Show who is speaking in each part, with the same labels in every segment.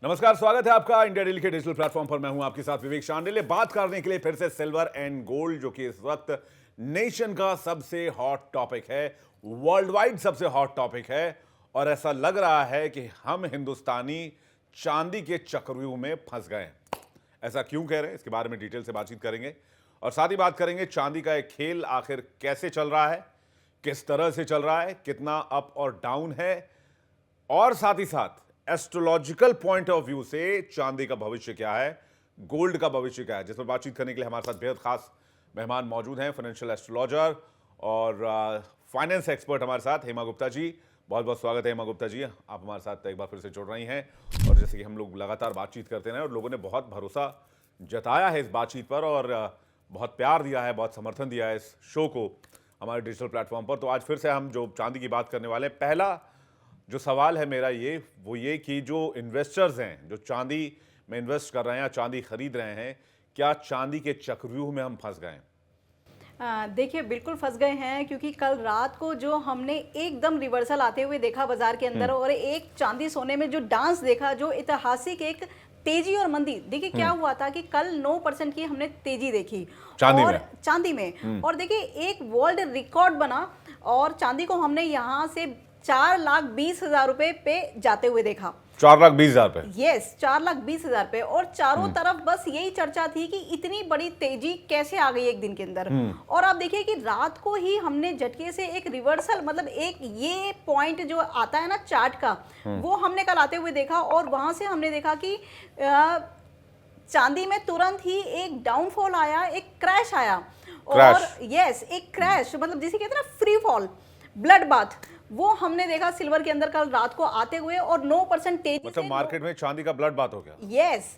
Speaker 1: नमस्कार, स्वागत है आपका इंडिया डेली के डिजिटल प्लेटफॉर्म पर। मैं हूं आपके साथ विवेक शांडिल्य, बात करने के लिए फिर से सिल्वर एंड गोल्ड, जो कि इस वक्त नेशन का सबसे हॉट टॉपिक है, वर्ल्ड वाइड सबसे हॉट टॉपिक है। और ऐसा लग रहा है कि हम हिंदुस्तानी चांदी के चक्रव्यूह में फंस गए हैं। ऐसा क्यों कह रहे हैं, इसके बारे में डिटेल से बातचीत करेंगे और साथ ही बात करेंगे चांदी का एक खेल आखिर कैसे चल रहा है, किस तरह से चल रहा है, कितना अप और डाउन है, और साथ ही साथ एस्ट्रोलॉजिकल पॉइंट ऑफ व्यू से चांदी का भविष्य क्या है, गोल्ड का भविष्य क्या है। जिस पर बातचीत करने के लिए हमारे साथ बेहद खास मेहमान मौजूद हैं, फाइनेंशियल एस्ट्रोलॉजर और फाइनेंस एक्सपर्ट हमारे साथ हेमा गुप्ता जी। बहुत बहुत स्वागत है हेमा गुप्ता जी, आप हमारे साथ एक बार फिर से जुड़ रही हैं। और जैसे कि हम लोग लगातार बातचीत करते हैं और लोगों ने बहुत भरोसा जताया है इस बातचीत पर और बहुत प्यार दिया है, बहुत समर्थन दिया है इस शो को हमारे डिजिटल प्लेटफॉर्म पर। तो आज फिर से हम जो चांदी की बात करने वाले हैं, पहला जो सवाल है मेरा ये कि जो इन्वेस्टर्स हैं, जो चांदी में इन्वेस्ट कर रहे हैं या चांदी खरीद रहे हैं, क्या चांदी के चक्रव्यूह में हम फंस गए हैं?
Speaker 2: देखिए, बिल्कुल फंस गए हैं, क्योंकि कल रात को जो हमने एकदम रिवर्सल आते हुए देखा बाजार के अंदर और एक चांदी सोने में जो डांस देखा, जो ऐतिहासिक एक तेजी और मंदी। देखिए क्या हुआ था कि कल 9% की हमने तेजी देखी चांदी में और देखिए एक वर्ल्ड रिकॉर्ड बना और चांदी को हमने यहाँ से 4,20,000 रुपए पे जाते हुए देखा।
Speaker 1: 4,20,000 पे?
Speaker 2: यस, 4,20,000 पे। और चारों तरफ बस यही चर्चा थी कि इतनी बड़ी तेजी कैसे आ गई एक दिन के अंदर। और आप देखिए कि रात को ही हमने झटके से एक रिवर्सल, मतलब एक ये पॉइंट जो आता है ना चार्ट का, वो हमने कल आते हुए देखा। और वहां से हमने देखा कि चांदी में तुरंत ही एक डाउनफॉल आया, एक क्रैश आया। और यस, एक क्रैश, मतलब जिसे कहते हैं ना फ्री फॉल, ब्लड बाथ, वो हमने देखा सिल्वर के अंदर कल रात को आते हुए। और 9% तेजी,
Speaker 1: मतलब मार्केट में चांदी का ब्लड बात हो गया।
Speaker 2: यस,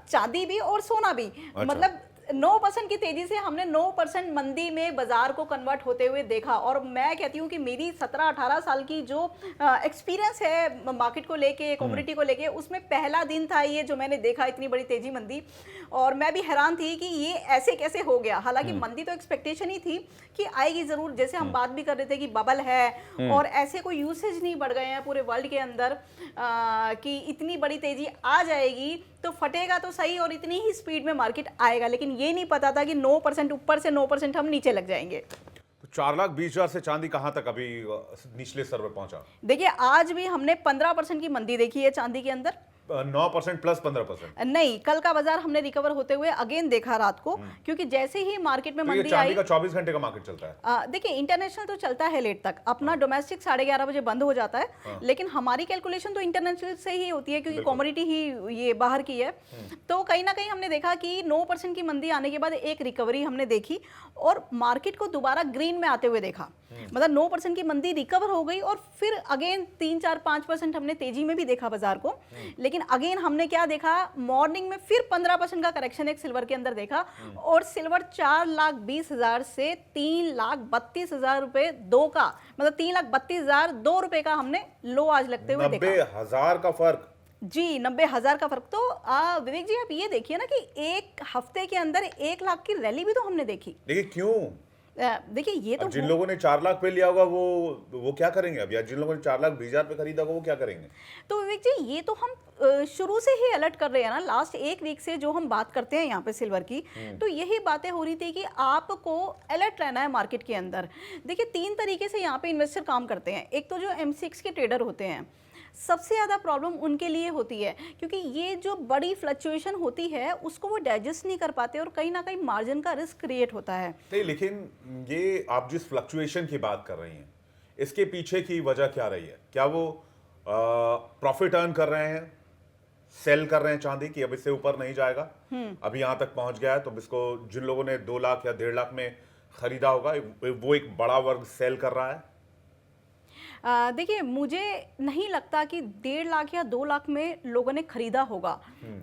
Speaker 2: चांदी भी और सोना भी। अच्छा। मतलब 9% की तेजी से हमने 9% मंदी में बाजार को कन्वर्ट होते हुए देखा। और मैं कहती हूँ कि मेरी 17-18 साल की जो एक्सपीरियंस है मार्केट को लेके, कम्युनिटी को लेके, उसमें पहला दिन था ये जो मैंने देखा इतनी बड़ी तेजी मंदी। और मैं भी हैरान थी कि ये ऐसे कैसे हो गया। हालांकि मंदी तो एक्सपेक्टेशन ही थी कि आएगी जरूर, जैसे हम बात भी कर रहे थे कि बबल है और ऐसे कोई यूसेज नहीं बढ़ गए हैं पूरे वर्ल्ड के अंदर कि इतनी बड़ी तेजी आ जाएगी तो फटेगा तो सही और इतनी ही स्पीड में मार्केट आएगा। लेकिन ये नहीं पता था कि 9% ऊपर से 9% हम नीचे लग जाएंगे।
Speaker 1: तो 4,20,000 से चांदी कहां तक अभी निचले स्तर पर पहुंचा?
Speaker 2: देखिए, आज भी हमने 15% की मंदी देखी है चांदी के अंदर।
Speaker 1: 9% प्लस 15%?
Speaker 2: नहीं, कल का बाजार हमने रिकवर होते हुए अगेन देखा रात को, क्योंकि जैसे ही मार्केट में
Speaker 1: तो
Speaker 2: मंदी
Speaker 1: चांदी
Speaker 2: आई।
Speaker 1: का 24 घंटे का मार्केट चलता है?
Speaker 2: देखिए, इंटरनेशनल तो चलता है लेट तक, अपना डोमेस्टिक 11:30 बजे बंद हो जाता है। लेकिन हमारी कैलकुलेशन तो इंटरनेशनल से ही होती है, क्योंकि कमोडिटी ही ये बाहर की है। तो कहीं ना कहीं हमने देखा कि 9% की मंदी आने के बाद एक रिकवरी हमने देखी और मार्केट को दोबारा ग्रीन में आते हुए देखा। मतलब 9% की मंदी रिकवर हो गई और फिर अगेन 3-4-5% हमने तेजी में भी देखा बाजार को। लेकिन अगेन हमने क्या देखा, मॉर्निंग में फिर 15% का करेक्शन एक सिल्वर के अंदर देखा और सिल्वर 4,20,000 से 3,32,000 रुपए दो का, मतलब 3,32,002 रुपए का हमने लो आज लगते हुए देखा।
Speaker 1: 90,000 का फर्क?
Speaker 2: जी, 90,000 का फर्क। तो विवेक जी, आप ये देखिए ना कि एक हफ्ते के अंदर 1 लाख की रैली भी तो हमने देखी।
Speaker 1: देखिए क्यों?
Speaker 2: देखिए, ये तो
Speaker 1: जिन लोगों ने 4 लाख पे लिया होगा वो क्या करेंगे अब, या जिन लोगों ने 4,20,000 पे खरीदा होगा वो क्या करेंगे?
Speaker 2: तो विवेक जी, ये तो हम शुरू से ही अलर्ट कर रहे हैं ना, लास्ट एक वीक से जो हम बात करते हैं यहाँ पे सिल्वर की, तो यही बातें हो रही थी कि आपको अलर्ट रहना है मार्केट के अंदर। देखिए, 3 तरीके से यहाँ पे इन्वेस्टर काम करते हैं। एक तो जो M6 के ट्रेडर होते हैं, सबसे ज़्यादा प्रॉब्लम उनके लिए होती है, क्योंकि ये जो बड़ी फ्लक्चुएशन होती है उसको वो डाइजेस्ट नहीं कर पाते और कहीं ना कहीं मार्जिन का रिस्क क्रिएट होता है।
Speaker 1: नहीं, लेकिन ये आप जिस फ्लक्चुएशन की बात कर रही हैं, इसके पीछे की वजह क्या रही है? क्या वो प्रॉफिट अर्न कर रहे हैं, सेल कर रहे हैं चांदी की, अब इससे ऊपर नहीं जाएगा, अभी यहां तक पहुंच गया है, तो इसको जिन लोगों ने 2 लाख या 1.5 लाख में खरीदा होगा वो एक बड़ा वर्ग सेल कर रहा है?
Speaker 2: देखिए, मुझे नहीं लगता कि 1.5 लाख या 2 लाख में लोगों ने खरीदा होगा,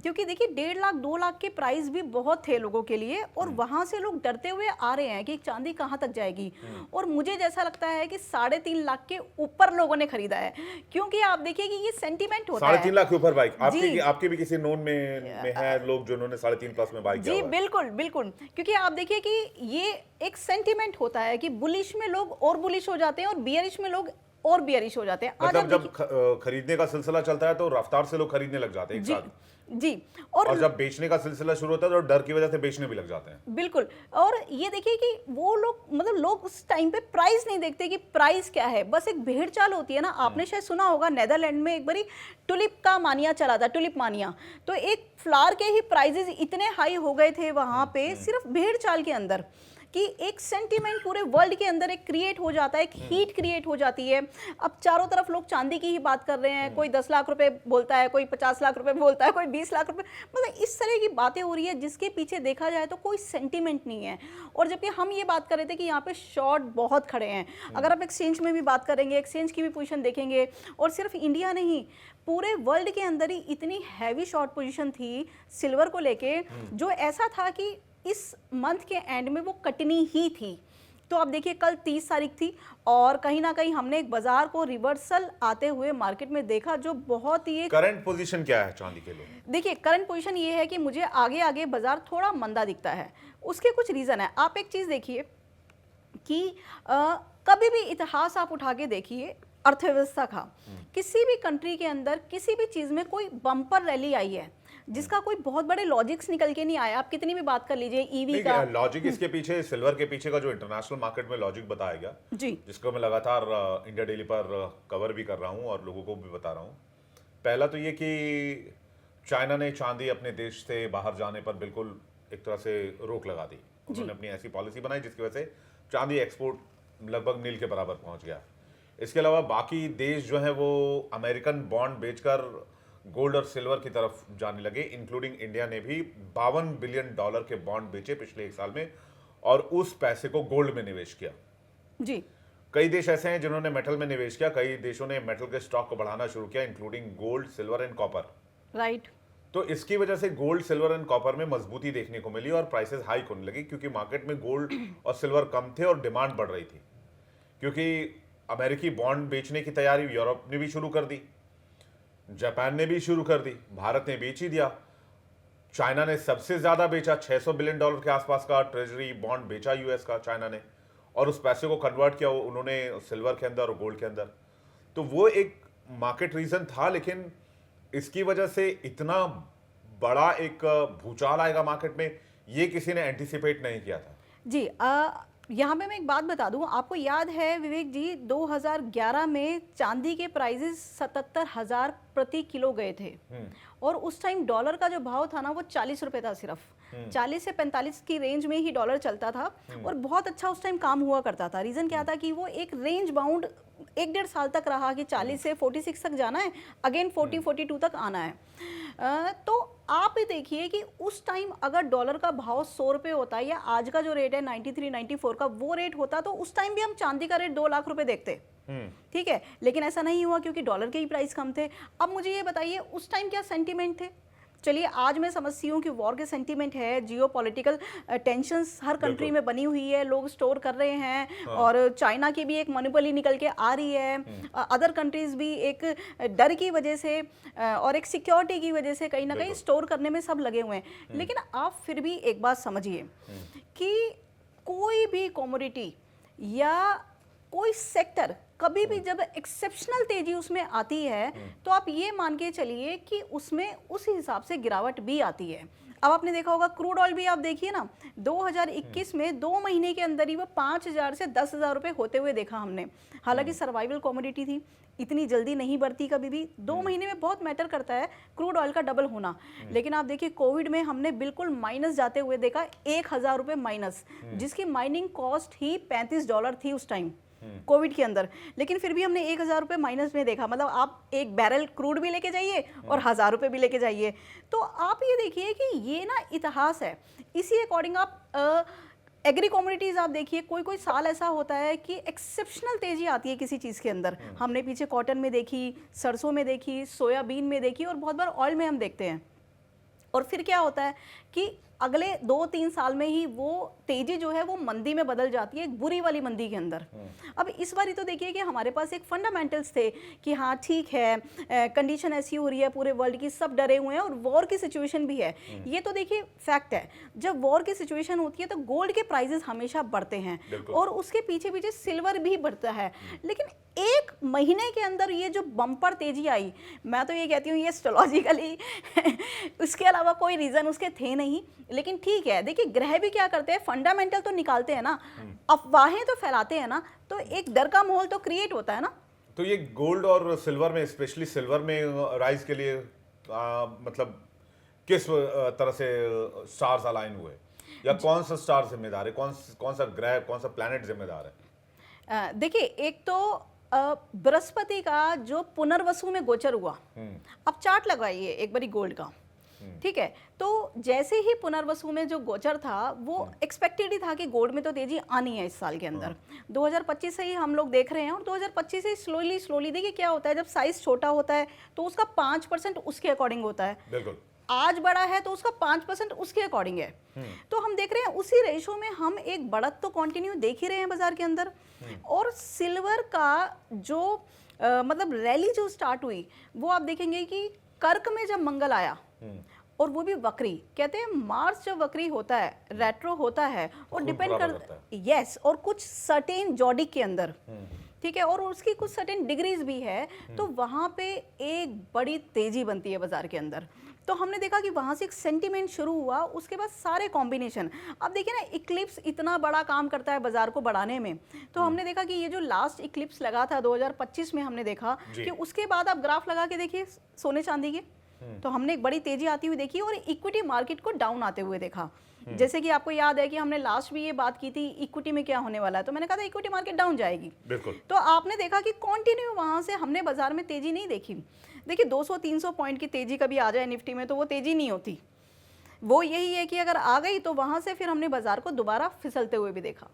Speaker 2: क्योंकि देखिए 1.5 लाख 2 लाख के प्राइस भी बहुत थे लोगों के लिए और वहां से लोग डरते हुए आ रहे हैं कि चांदी कहां तक जाएगी। और मुझे जैसा लगता है कि 3.5 लाख के ऊपर लोगों ने खरीदा है, क्योंकि आप देखिए कि ये सेंटीमेंट होता है।
Speaker 1: 3.5 लाख के ऊपर बाइक आपके भी किसी नोन में है लोग जिन्होंने 3.5 प्लस में बाइक किया
Speaker 2: जी
Speaker 1: हुआ है?
Speaker 2: बिल्कुल बिल्कुल, क्योंकि आप देखिए कि ये एक सेंटीमेंट होता है कि बुलिश में लोग और बुलिश हो जाते हैं और बियरिश में लोग और बियरिश हो जाते हैं। आज
Speaker 1: मतलब
Speaker 2: आप
Speaker 1: जब खरीदने का सिलसिला चलता है तो रफ्तार से लोग खरीदने लग जाते हैं एक
Speaker 2: जी
Speaker 1: साथ,
Speaker 2: जी
Speaker 1: और जब बेचने का सिलसिला शुरू होता है तो डर की वजह से बेचने भी लग जाते हैं।
Speaker 2: बिल्कुल। और ये देखिए कि वो लोग मतलब लोग उस टाइम पे प्राइस नहीं देखते कि प्राइस क्या है, बस एक भेड़ चाल होती है ना। आपने शायद सुना होगा नेदरलैंड में एक बारी टुलिप का मानिया चला था, टुलिप मानिया। तो एक फ्लावर के ही प्राइजेस इतने हाई हो गए थे वहां पे सिर्फ भेड़ चाल के अंदर, कि एक सेंटीमेंट पूरे वर्ल्ड के अंदर एक क्रिएट हो जाता है, एक हीट क्रिएट हो जाती है। अब चारों तरफ लोग चांदी की ही बात कर रहे हैं, कोई 10 लाख रुपए बोलता है, कोई 50 लाख रुपए बोलता है, कोई 20 लाख रुपए, मतलब इस तरह की बातें हो रही है जिसके पीछे देखा जाए तो कोई सेंटीमेंट नहीं है। और जबकि हम ये बात कर रहे थे कि यहाँ पे शॉर्ट बहुत खड़े हैं। अगर आप एक्सचेंज में भी बात करेंगे, एक्सचेंज की भी पोजीशन देखेंगे, और सिर्फ इंडिया नहीं पूरे वर्ल्ड के अंदर ही इतनी हैवी शॉर्ट पोजीशन थी सिल्वर को लेके, जो ऐसा था कि इस मंथ के एंड में वो कटनी ही थी। तो आप देखिए कल 30 तारीख थी और कहीं ना कहीं हमने एक बाजार को रिवर्सल आते हुए मार्केट में देखा, जो बहुत ही
Speaker 1: करंट पोजीशन क्या है चांदी के लिए?
Speaker 2: देखिए करंट पोजीशन ये है कि मुझे आगे आगे बाजार थोड़ा मंदा दिखता है। उसके कुछ रीज़न है। आप एक चीज़ देखिए कि कभी भी इतिहास आप उठा के देखिए अर्थव्यवस्था का, किसी भी कंट्री के अंदर किसी भी चीज़ में कोई बम्पर रैली आई है जिसका कोई बहुत बड़े लॉजिक्स निकल के नहीं आया। आप कितनी भी बात कर लीजिए ईवी का
Speaker 1: लॉजिक, इसके पीछे सिल्वर के पीछे का जो इंटरनेशनल मार्केट में लॉजिक बताया गया
Speaker 2: जी,
Speaker 1: जिसको मैं लगातार इंडिया डेली पर कवर भी कर रहा हूं और लोगों को भी बता रहा हूं। पहला तो ये कि चाइना ने चांदी अपने देश से बाहर जाने पर बिल्कुल एक तरह से रोक लगा दी। उन्होंने अपनी ऐसी पॉलिसी बनाई जिसकी वजह से चांदी एक्सपोर्ट लगभग नील के बराबर पहुंच गया। इसके अलावा बाकी देश जो है वो अमेरिकन बॉन्ड बेचकर गोल्ड और सिल्वर की तरफ जाने लगे, इंक्लूडिंग इंडिया ने भी $52 बिलियन के बॉन्ड बेचे पिछले एक साल में, और उस पैसे को गोल्ड में निवेश किया।
Speaker 2: जी,
Speaker 1: कई देश ऐसे हैं जिन्होंने मेटल में निवेश किया, कई देशों ने मेटल के स्टॉक को बढ़ाना शुरू किया, including gold, silver and copper.
Speaker 2: Right.
Speaker 1: तो इसकी वजह से गोल्ड, सिल्वर एंड कॉपर में मजबूती देखने को मिली और प्राइसेस हाइक होने लगी, क्योंकि मार्केट में गोल्ड और सिल्वर कम थे और डिमांड बढ़ रही थी। क्योंकि अमेरिकी बॉन्ड बेचने की तैयारी यूरोप ने भी शुरू कर दी, जापान ने भी शुरू कर दी, भारत ने बेच ही दिया। चाइना ने सबसे ज्यादा बेचा, $600 बिलियन के आसपास का ट्रेजरी बॉन्ड बेचा यूएस का चाइना ने, और उस पैसे को कन्वर्ट किया उन्होंने सिल्वर के अंदर और गोल्ड के अंदर। तो वो एक मार्केट रीजन था, लेकिन इसकी वजह से इतना बड़ा एक भूचाल आएगा मार्केट में, ये किसी ने एंटिसिपेट नहीं किया था।
Speaker 2: जी, यहाँ पे मैं एक बात बता दूं, आपको याद है विवेक जी 2011 में चांदी के प्राइजेस 77,000 प्रति किलो गए थे, और उस टाइम डॉलर का जो भाव था ना वो 40 रुपए था सिर्फ। 40 से 45 की रेंज में ही डॉलर चलता था और बहुत अच्छा उस टाइम काम हुआ करता था। रीज़न क्या था कि वो एक रेंज बाउंड 1-1.5 साल तक रहा कि 40 से 46 तक जाना है, अगेन 40-42 तक आना है। तो आप ही देखिए कि उस टाइम अगर डॉलर का भाव 100 रुपये होता है, या आज का जो रेट है 93-94 का वो रेट होता, तो उस टाइम भी हम चांदी का रेट 2 लाख रुपए देखते। ठीक है, लेकिन ऐसा नहीं हुआ क्योंकि डॉलर के ही प्राइस कम थे। अब मुझे ये बताइए उस टाइम क्या सेंटीमेंट थे? चलिए आज मैं समझती हूँ कि वॉर के सेंटीमेंट है, जियोपॉलिटिकल टेंशंस हर कंट्री में बनी हुई है, लोग स्टोर कर रहे हैं, और चाइना की भी एक मोनोपोली निकल के आ रही है, अदर कंट्रीज भी एक डर की वजह से और एक सिक्योरिटी की वजह से कहीं ना कहीं स्टोर करने में सब लगे हुए हैं। लेकिन आप फिर भी एक बात समझिए कि कोई भी कमोडिटी या कोई सेक्टर कभी भी जब एक्सेप्शनल तेजी उसमें आती है तो आप ये मान के चलिए कि उसमें उस हिसाब से गिरावट भी आती है। अब आपने देखा होगा क्रूड ऑयल भी, आप देखिए ना 2021 में 2 महीने के अंदर ही वो 5,000 से 10,000 रुपए होते हुए देखा हमने। हालांकि सर्वाइवल कमोडिटी थी, इतनी जल्दी नहीं बढ़ती कभी भी, 2 महीने में बहुत मैटर करता है क्रूड ऑयल का डबल होना। लेकिन आप देखिए कोविड में हमने बिल्कुल माइनस जाते हुए देखा, 1,000 रुपए माइनस, जिसकी माइनिंग कॉस्ट ही $35 थी उस टाइम कोविड के अंदर, लेकिन फिर भी हमने 1,000 रुपये माइनस में देखा। मतलब आप एक बैरल क्रूड भी लेके जाइए और 1,000 रुपये भी लेके जाइए। तो आप ये देखिए कि ये ना इतिहास है, इसी अकॉर्डिंग आप एग्री कमोडिटीज आप देखिए, कोई कोई साल ऐसा होता है कि एक्सेप्शनल तेजी आती है किसी चीज़ के अंदर। हमने पीछे कॉटन में देखी, सरसों में देखी, सोयाबीन में देखी, और बहुत बार ऑयल में हम देखते हैं। और फिर क्या होता है कि अगले 2-3 साल में ही वो तेजी जो है वो मंदी में बदल जाती है, एक बुरी वाली मंदी के अंदर। अब इस बारी तो देखिए कि हमारे पास एक फंडामेंटल्स थे कि हाँ ठीक है, कंडीशन ऐसी हो रही है पूरे वर्ल्ड की, सब डरे हुए हैं और वॉर की सिचुएशन भी है। ये तो देखिए फैक्ट है, जब वॉर की सिचुएशन होती है तो गोल्ड के प्राइसेस हमेशा बढ़ते हैं और उसके पीछे पीछे सिल्वर भी बढ़ता है। लेकिन एक महीने के अंदर ये जो बम्पर तेजी आई, मैं तो ये कहती हूँ ये एस्ट्रोलॉजिकली उसके अलावा कोई रीजन उसके थे नहीं। लेकिन ठीक है, देखिए ग्रह भी क्या करते हैं, फंडामेंटल तो निकालते हैं ना, अफवाहें तो फैलाते हैं ना, तो एक डर का माहौल तो क्रिएट होता है ना।
Speaker 1: तो ये गोल्ड और सिल्वर में, स्पेशली सिल्वर में राइज के लिए मतलब किस तरह से स्टार्स अलाइन हुए, या कौन सा स्टार जिम्मेदार है, कौन सा ग्रह, कौन सा प्लैनेट जिम्मेदार है?
Speaker 2: देखिए एक तो बृहस्पति का जो पुनर्वसु में गोचर हुआ, अब चार्ट लगवाइए एक बारी गोल्ड का, ठीक है, तो जैसे ही पुनर्वसु में जो गोचर था वो एक्सपेक्टेड ही था कि गोल्ड में तो तेजी आनी है इस साल के अंदर। 2025 से ही हम लोग देख रहे हैं और 2025 से स्लोली देखिए क्या होता है, जब साइज छोटा होता है तो उसका 5% उसके अकॉर्डिंग होता है।
Speaker 1: बिल्कुल।
Speaker 2: आज बड़ा है तो उसका 5% उसके अकॉर्डिंग है। तो हम देख रहे हैं उसी रेशो में हम एक बढ़त तो कंटिन्यू देख ही रहे हैं बाजार के अंदर। और सिल्वर का जो मतलब रैली जो स्टार्ट हुई वो आप देखेंगे कि कर्क में जब मंगल आया और वो भी वक्री, कहते हैं मार्स जब वक्री होता है, रेट्रो होता है और डिपेंड कर यस, और कुछ सर्टेन जॉडिक के अंदर, ठीक है, और उसकी कुछ सर्टेन डिग्रीज भी है, तो वहां पे एक बड़ी तेजी बनती है बाजार के अंदर। तो हमने देखा कि वहां से एक सेंटीमेंट शुरू हुआ, उसके बाद सारे कॉम्बिनेशन। अब देखिए ना, इक्लिप्स इतना बड़ा काम करता है बाजार को बढ़ाने में, तो हमने देखा कि ये जो लास्ट इक्लिप्स लगा था 2025 में, हमने देखा कि उसके बाद आप ग्राफ लगा के देखिए सोने चांदी के, तो हमने एक बड़ी तेजी आती हुई देखी और इक्विटी मार्केट को डाउन आते हुए देखा। जैसे कि आपको याद है कि हमने लास्ट भी ये बात की थी इक्विटी में क्या होने वाला है, तो मैंने कहा था इक्विटी मार्केट डाउन जाएगी।
Speaker 1: बिल्कुल।
Speaker 2: तो आपने देखा कि कंटिन्यू वहां से हमने बाजार में तेजी नहीं देखी। देखिए 200-300 पॉइंट की तेजी कभी आ जाए निफ्टी में तो वो तेजी नहीं होती, वो यही है कि अगर आ गई तो वहां से फिर हमने बाजार को दोबारा फिसलते हुए भी देखा।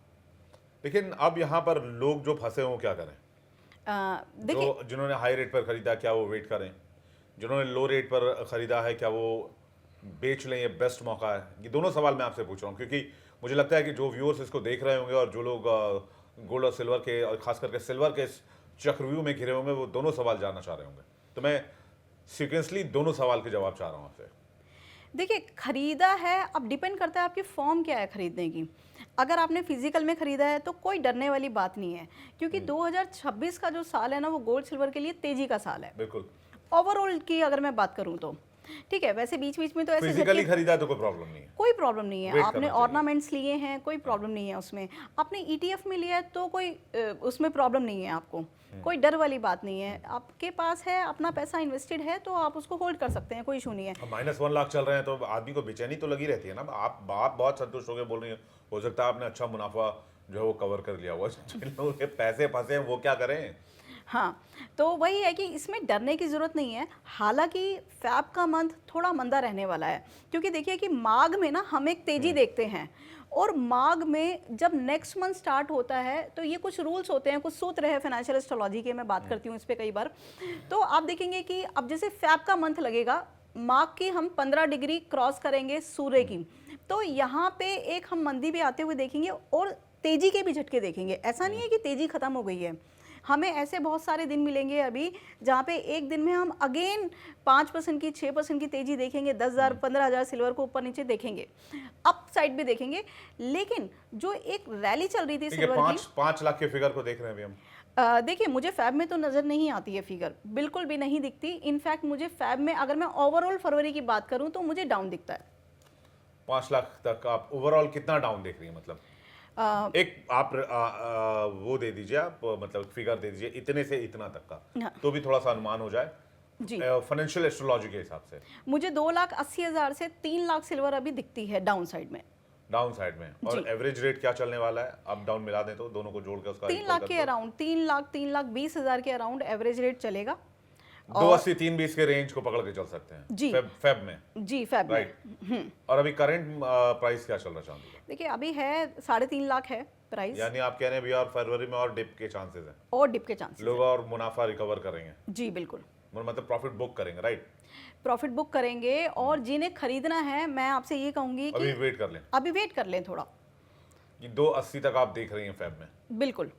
Speaker 1: लेकिन अब यहाँ पर लोग जो फंसे हों क्या करें?
Speaker 2: देखिए
Speaker 1: जिन्होंने हाई रेट पर खरीदा क्या वो वेट करें, जिन्होंने लो रेट पर खरीदा है क्या वो बेच लें, ये बेस्ट मौका है? ये दोनों सवाल मैं आपसे पूछ रहा हूँ क्योंकि मुझे लगता है कि जो व्यूअर्स इसको देख रहे होंगे और जो लोग गोल्ड और सिल्वर के, और खास करके सिल्वर के चक्रव्यूह में घिरे होंगे, वो दोनों सवाल जानना चाह रहे होंगे। तो मैं सीक्वेंसली दोनों सवाल के जवाब चाह रहा हूँ आपसे।
Speaker 2: देखिए खरीदा है, अब डिपेंड करता है आपकी फॉर्म क्या है खरीदने की। अगर आपने फिजिकल में खरीदा है तो कोई डरने वाली बात नहीं है, क्योंकि 2026 का जो साल है ना वो गोल्ड सिल्वर के लिए तेजी का साल है।
Speaker 1: बिल्कुल।
Speaker 2: ओवरऑल की अगर मैं बात करूं तो ठीक है, वैसे बीच बीच में तो ऐसे
Speaker 1: फिजिकली खरीदा है तो कोई प्रॉब्लम नहीं है,
Speaker 2: कोई प्रॉब्लम नहीं है। आपने ऑर्नामेंट्स लिए हैं, कोई प्रॉब्लम नहीं है उसमें। आपने ईटीएफ में लिया है तो कोई उसमें प्रॉब्लम नहीं है आपको, कोई डर वाली बात नहीं है। आपके पास है, अपना पैसा इन्वेस्टेड है तो आप उसको होल्ड कर सकते हैं, कोई इशू नहीं है।
Speaker 1: -1 लाख चल रहे हैं तो आदमी को बेचैनी तो लगी रहती है ना। आप बहुत संतुष्ट होकर बोल रही हैं, हो सकता है आपने अच्छा मुनाफा जो है वो कवर कर लिया हुआ। जिन लोगों के पैसे फंसे हैं वो क्या करें?
Speaker 2: हाँ, तो वही है कि इसमें डरने की ज़रूरत नहीं है। हालांकि फैब का मंथ थोड़ा मंदा रहने वाला है, क्योंकि देखिए कि माघ में ना हम एक तेजी देखते हैं, और माघ में जब नेक्स्ट मंथ स्टार्ट होता है तो ये कुछ रूल्स होते हैं, कुछ सूत्र है फाइनेंशियल एस्ट्रोलॉजी के, मैं बात करती हूँ इस पर कई बार। तो आप देखेंगे कि अब जैसे फैब का मंथ लगेगा, माघ की हम 15 डिग्री क्रॉस करेंगे सूर्य की, तो यहाँ पे एक हम मंदी भी आते हुए देखेंगे और तेजी के भी झटके देखेंगे। ऐसा नहीं है कि तेजी खत्म हो गई है, हमें ऐसे बहुत सारे दिन मिलेंगे अभी जहाँ पे एक दिन में हम अगेन 5% की 6% की तेजी देखेंगे, 10,000 15,000 सिल्वर को ऊपर नीचे देखेंगे, अप साइड भी देखेंगे। लेकिन जो एक रैली चल रही थी सिल्वर की,
Speaker 1: 5 लाख के फिगर को देख रहे हैं अभी हम।
Speaker 2: देखिए मुझे फैब में तो नज़र नहीं आती है फिगर, बिल्कुल भी नहीं दिखती। इनफैक्ट मुझे फैब में अगर मैं ओवरऑल फरवरी की बात करूँ तो मुझे डाउन दिखता है।
Speaker 1: 5 लाख तक आप ओवरऑल कितना डाउन देख रही हैं? मतलब एक आप वो दे दीजिए, आप मतलब फिगर दे दीजिए इतने से इतना तक का,
Speaker 2: हाँ।
Speaker 1: तो भी थोड़ा सा अनुमान हो जाए
Speaker 2: जी,
Speaker 1: फाइनेंशियल एस्ट्रोलॉजी के हिसाब से।
Speaker 2: मुझे 2,80,000 से 3 लाख सिल्वर अभी दिखती है डाउन साइड में।
Speaker 1: डाउन साइड में। और एवरेज रेट क्या चलने वाला है? अप डाउन मिला दें तो दोनों को जोड़ के उसका
Speaker 2: 3 लाख के अराउंड, 3,20,000 के अराउंड एवरेज रेट चलेगा।
Speaker 1: 280-320 के रेंज को पकड़ के चल सकते हैं
Speaker 2: जी,
Speaker 1: फेब में।
Speaker 2: जी फैब
Speaker 1: राइट। और अभी करंट प्राइस क्या चल रहा चांदी का?
Speaker 2: देखिए अभी है 3.5 लाख है प्राइस।
Speaker 1: यानी आप कह रहे हैं भी और फरवरी में और डिप के चांसेस हैं,
Speaker 2: और डिप के चांसेस
Speaker 1: लोग और मुनाफा रिकवर करेंगे।
Speaker 2: जी बिल्कुल।
Speaker 1: मतलब प्रॉफिट बुक करेंगे, राइट?
Speaker 2: प्रॉफिट बुक करेंगे और जिन्हें खरीदना है मैं आपसे ये कहूंगी कि
Speaker 1: अभी वेट कर लें,
Speaker 2: अभी वेट कर लें थोड़ा।
Speaker 1: कि 280 तक आप देख रही हैं फेब में।
Speaker 2: बिल्कुल।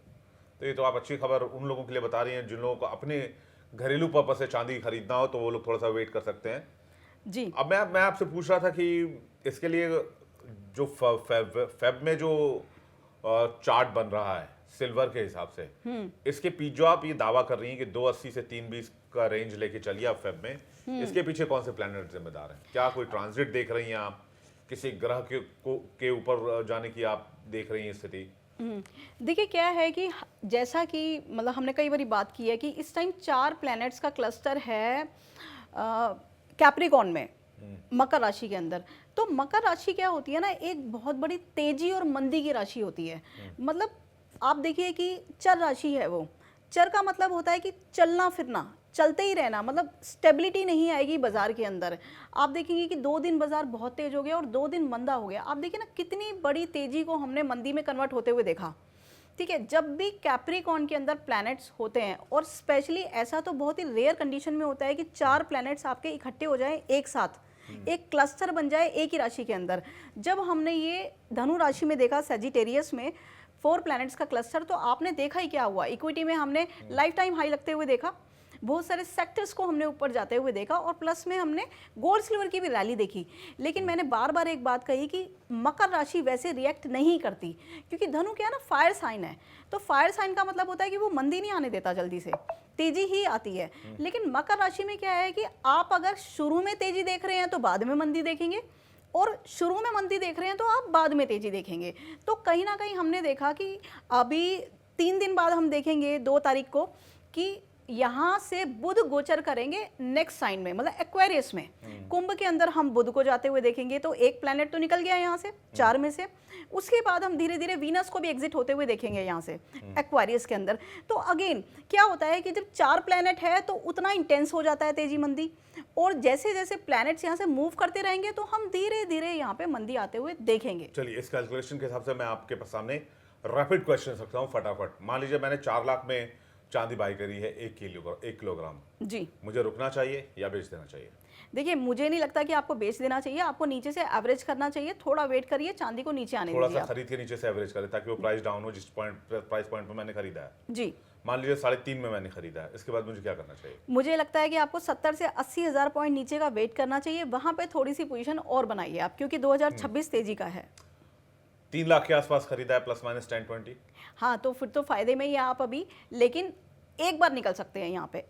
Speaker 1: तो ये तो आप अच्छी खबर उन लोगों के लिए बता रही हैं जिन लोगों को अपने घरेलू पर्पस से चांदी खरीदना हो, तो वो लोग थोड़ा सा वेट कर सकते हैं।
Speaker 2: जी।
Speaker 1: अब मैं आपसे पूछ रहा था कि इसके लिए जो फेब में जो चार्ट बन रहा है सिल्वर के हिसाब से, इसके पीछे जो आप ये दावा कर रही हैं कि 280 से 320 का रेंज लेके चलिए आप फेब में, इसके पीछे कौन से प्लैनेट जिम्मेदार हैं? क्या कोई ट्रांजिट देख रही हैं आप? किसी ग्रह के ऊपर जाने की आप देख रही हैं स्थिति?
Speaker 2: देखिए क्या है कि जैसा कि मतलब हमने कई बार बात की है कि इस टाइम 4 प्लैनेट्स का क्लस्टर है कैप्रिकॉर्न में, मकर राशि के अंदर। तो मकर राशि क्या होती है ना, एक बहुत बड़ी तेजी और मंदी की राशि होती है। मतलब आप देखिए कि चर राशि है वो। चर का मतलब होता है कि चलना फिरना, चलते ही रहना, मतलब स्टेबिलिटी नहीं आएगी बाजार के अंदर। आप देखेंगे कि 2 दिन बाजार बहुत तेज हो गया और 2 दिन मंदा हो गया। आप देखिए ना कितनी बड़ी तेजी को हमने मंदी में कन्वर्ट होते हुए देखा। ठीक है, जब भी कैप्रिकॉर्न के अंदर प्लैनेट्स होते हैं, और स्पेशली ऐसा तो बहुत ही रेयर कंडीशन में होता है कि 4 प्लैनेट्स आपके इकट्ठे हो जाएं एक साथ, एक क्लस्टर बन जाए एक ही राशि के अंदर। जब हमने ये धनु राशि में देखा सजिटेरियस में 4 प्लैनेट्स का क्लस्टर, तो आपने देखा ही क्या हुआ। इक्विटी में हमने लाइफ टाइम हाई लगते हुए देखा, बहुत सारे सेक्टर्स को हमने ऊपर जाते हुए देखा, और प्लस में हमने गोल्ड सिल्वर की भी रैली देखी। लेकिन मैंने बार बार एक बात कही कि मकर राशि वैसे रिएक्ट नहीं करती, क्योंकि धनु क्या है ना, फायर साइन है। तो फायर साइन का मतलब होता है कि वो मंदी नहीं आने देता, जल्दी से तेजी ही आती है। लेकिन मकर राशि में क्या है कि आप अगर शुरू में तेजी देख रहे हैं तो बाद में मंदी देखेंगे, और शुरू में मंदी देख रहे हैं तो आप बाद में तेजी देखेंगे। तो कहीं ना कहीं हमने देखा कि अभी 3 दिन बाद हम देखेंगे 2 तारीख को कि यहाँ से बुध गोचर करेंगे नेक्स्ट साइन में, मतलब एक्वेरियस में। कुंभ के अंदर हम बुध को जाते हुए देखेंगे, तो एक प्लैनेट तो निकल गया यहाँ से 4 में से। उसके बाद हम धीरे धीरे वीनस को भी एग्जिट होते हुए देखेंगे यहाँ से एक्वेरियस के अंदर। तो अगेन क्या होता है कि जब 4 प्लैनेट है तो उतना इंटेंस हो जाता है तेजी मंदी, और जैसे जैसे प्लैनेट्स यहाँ से मूव करते रहेंगे तो हम धीरे धीरे यहाँ पे मंदी आते हुए देखेंगे।
Speaker 1: चलिए, इस कैलकुलेशन के हिसाब से मैं आपके सामने रैपिड क्वेश्चन रखता हूँ फटाफट। मान लीजिए मैंने 4 लाख में चांदी बाई करी है 1 किलोग्राम
Speaker 2: जी,
Speaker 1: मुझे रुकना चाहिए या बेच देना चाहिए?
Speaker 2: देखिए मुझे नहीं लगता कि आपको बेच देना चाहिए, आपको नीचे से एवरेज करना चाहिए। थोड़ा वेट करिए, चांदी को नीचे आने
Speaker 1: थोड़ा
Speaker 2: दीजिए
Speaker 1: सा
Speaker 2: आप।
Speaker 1: खरीद के नीचे से एवरेज करें ताकि वो प्राइस डाउन हो, जिस प्राइस पॉइंट पे मैंने खरीदा है।
Speaker 2: जी,
Speaker 1: मान लीजिए 3.5 में मैंने खरीदा है, इसके बाद मुझे क्या करना चाहिए?
Speaker 2: मुझे लगता है कि आपको 70 से 80 हज़ार पॉइंट नीचे का वेट करना चाहिए। वहां पे थोड़ी सी पोजीशन और बनाइए आप, क्योंकि 2026 तेजी का है।
Speaker 1: 3 लाख के आसपास खरीदा है, प्लस माइनस 10-20।
Speaker 2: हाँ, तो फिर तो फायदे में ही हैं आप अभी, लेकिन एक बार निकल सकते हैं यहाँ पे।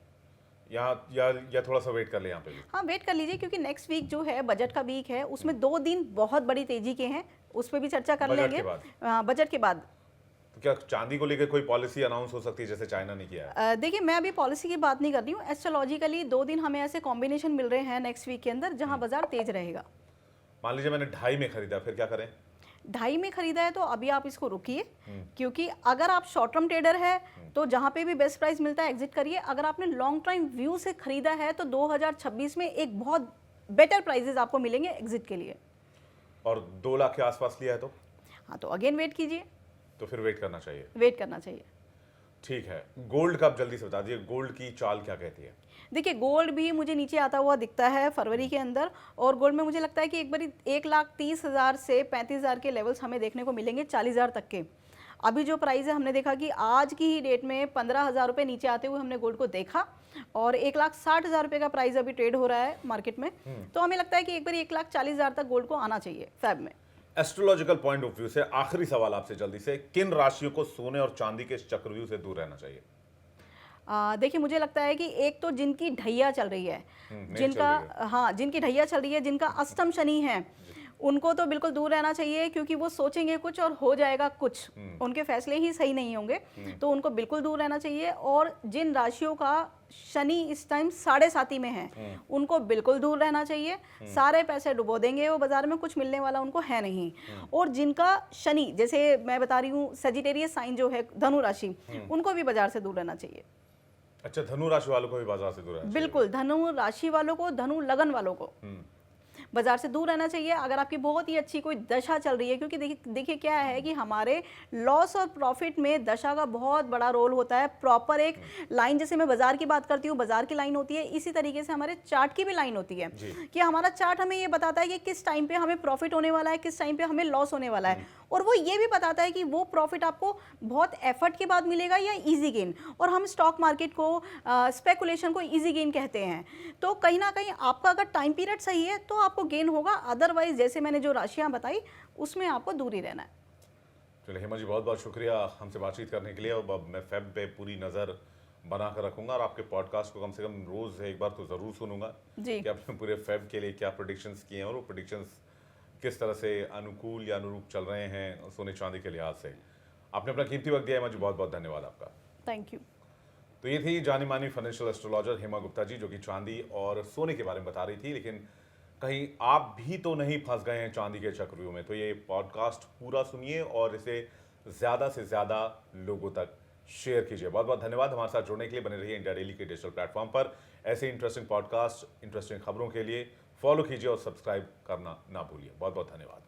Speaker 1: या थोड़ा सा वेट कर ले यहाँ पे भी।
Speaker 2: हाँ, वेट कर लीजिए, क्योंकि नेक्स्ट वीक जो है बजट का वीक है, उसमें 2 दिन बहुत बड़ी तेजी के हैं, उस पर भी चर्चा कर
Speaker 1: बजट
Speaker 2: लेंगे।
Speaker 1: के बाद?
Speaker 2: हाँ, बजट के बाद।
Speaker 1: तो क्या चांदी को लेकर कोई पॉलिसी अनाउंस हो सकती है जैसे चाइना ने किया है?
Speaker 2: देखिए मैं अभी पॉलिसी की बात नहीं कर रही हूँ। एस्ट्रोलॉजिकली 2 दिन हमें ऐसे कॉम्बिनेशन मिल रहे हैं नेक्स्ट वीक के अंदर जहाँ बाजार तेज रहेगा।
Speaker 1: मान लीजिए मैंने 2.5 में खरीदा, फिर क्या करें?
Speaker 2: 2.5 में खरीदा है तो अभी आप इसको रुकिए, क्योंकि अगर आप शॉर्ट टर्म ट्रेडर है तो जहां पे भी बेस्ट प्राइस मिलता है एग्जिट करिए। अगर आपने लॉन्ग टाइम व्यू से खरीदा है तो 2026 में एक बहुत बेटर प्राइजेस आपको मिलेंगे एग्जिट के लिए।
Speaker 1: और 2 लाख के आसपास लिया है तो?
Speaker 2: हाँ, तो अगेन वेट कीजिए।
Speaker 1: तो फिर वेट करना चाहिए।
Speaker 2: वेट करना चाहिए।
Speaker 1: ठीक है, गोल्ड का आप जल्दी से बता दिए, गोल्ड की चाल क्या कहती है?
Speaker 2: देखिए गोल्ड भी मुझे नीचे आता हुआ दिखता है फरवरी के अंदर, और गोल्ड में मुझे लगता है कि एक बारी 1,30,000 से 35,000 के लेवल्स हमें देखने को मिलेंगे 40,000 तक के। अभी जो प्राइस है हमने देखा कि आज की ही डेट में 15,000 रुपये नीचे आते हुए हमने गोल्ड को देखा, और 1,60,000 रुपये का प्राइस अभी ट्रेड हो रहा है मार्केट में। तो हमें लगता है कि एक बार 1,40,000 तक गोल्ड को आना चाहिए फैब में।
Speaker 1: एस्ट्रोलॉजिकल पॉइंट ऑफ व्यू से आखिरी सवाल आपसे जल्दी से, किन राशियों को सोने और चांदी के इस चक्रव्यूह से दूर रहना चाहिए?
Speaker 2: देखिए मुझे लगता है कि एक तो जिनकी ढैया चल रही है, जिनकी ढैया चल रही है, जिनका अष्टम शनि है, उनको तो बिल्कुल दूर रहना चाहिए, क्योंकि वो सोचेंगे कुछ और हो जाएगा कुछ, उनके फैसले ही सही नहीं होंगे, तो उनको बिल्कुल दूर रहना चाहिए। और जिन राशियों का शनि इस टाइम 7.5 में है, उनको बिल्कुल दूर रहना चाहिए। सारे पैसे डुबो देंगे वो बाजार में, कुछ मिलने वाला उनको है नहीं। और जिनका शनि, जैसे मैं बता रही हूँ सजिटेरियस साइन जो है धनु राशि, उनको भी बाजार से दूर रहना चाहिए।
Speaker 1: अच्छा, धनु राशि वालों को भी बाजार से दूर रहना चाहिए?
Speaker 2: बिल्कुल, धनु राशि वालों को, धनु लगन वालों को। बाजार से दूर रहना चाहिए। अगर आपकी बहुत ही अच्छी कोई दशा चल रही है, क्योंकि देखिए देखिए क्या है कि हमारे लॉस और प्रॉफिट में दशा का बहुत बड़ा रोल होता है। प्रॉपर एक लाइन, जैसे मैं बाजार की बात करती हूँ, बाजार की लाइन होती है, इसी तरीके से हमारे चार्ट की भी लाइन होती है कि हमारा चार्ट हमें ये बताता है कि किस टाइम पे हमें प्रॉफिट होने वाला है, किस टाइम पे हमें लॉस होने वाला है, और वो ये भी बताता है कि वो प्रॉफिट आपको बहुत एफर्ट के बाद मिलेगा या इजी गेन। और हम स्टॉक मार्केट को, स्पेकुलेशन को इजी गेन कहते हैं। तो कहीं ना कहीं आपका अगर टाइम पीरियड सही है तो आपको गेन होगा, अदरवाइज जैसे मैंने जो राशियां बताई उसमें आपको दूर ही रहना है।
Speaker 1: चलिए हेमा जी, बहुत बहुत शुक्रिया हमसे बातचीत करने के लिए। अब मैं फेब पे पूरी नज़र बना कर रखूंगा और आपके पॉडकास्ट को कम से कम रोज़ एक बार तो ज़रूर सुनूंगा
Speaker 2: जी।
Speaker 1: कि आपने पूरे फेब के लिए क्या प्रेडिक्शंस किए हैं और वो प्रेडिक्शंस किस तरह से अनुकूल या अनुरूप चल रहे हैं सोने चांदी के लिहाज से। आपने अपना कीमती वक्त दिया है, मुझे बहुत बहुत धन्यवाद आपका।
Speaker 2: Thank you.
Speaker 1: तो ये थी जानी मानी फाइनेंशियल एस्ट्रोलॉजर हेमा गुप्ता जी, जो कि चांदी और सोने के बारे में बता रही थी। लेकिन कहीं आप भी तो नहीं फंस गए हैं चांदी के चक्रव्यूह में? तो ये पॉडकास्ट पूरा सुनिए और इसे ज़्यादा से ज़्यादा लोगों तक शेयर कीजिए। बहुत बहुत धन्यवाद हमारे साथ जुड़ने के लिए। बने रहिए इंडिया डेली के डिजिटल प्लेटफॉर्म पर। ऐसे इंटरेस्टिंग पॉडकास्ट, इंटरेस्टिंग खबरों के लिए फॉलो कीजिए और सब्सक्राइब करना ना भूलिए। बहुत बहुत धन्यवाद।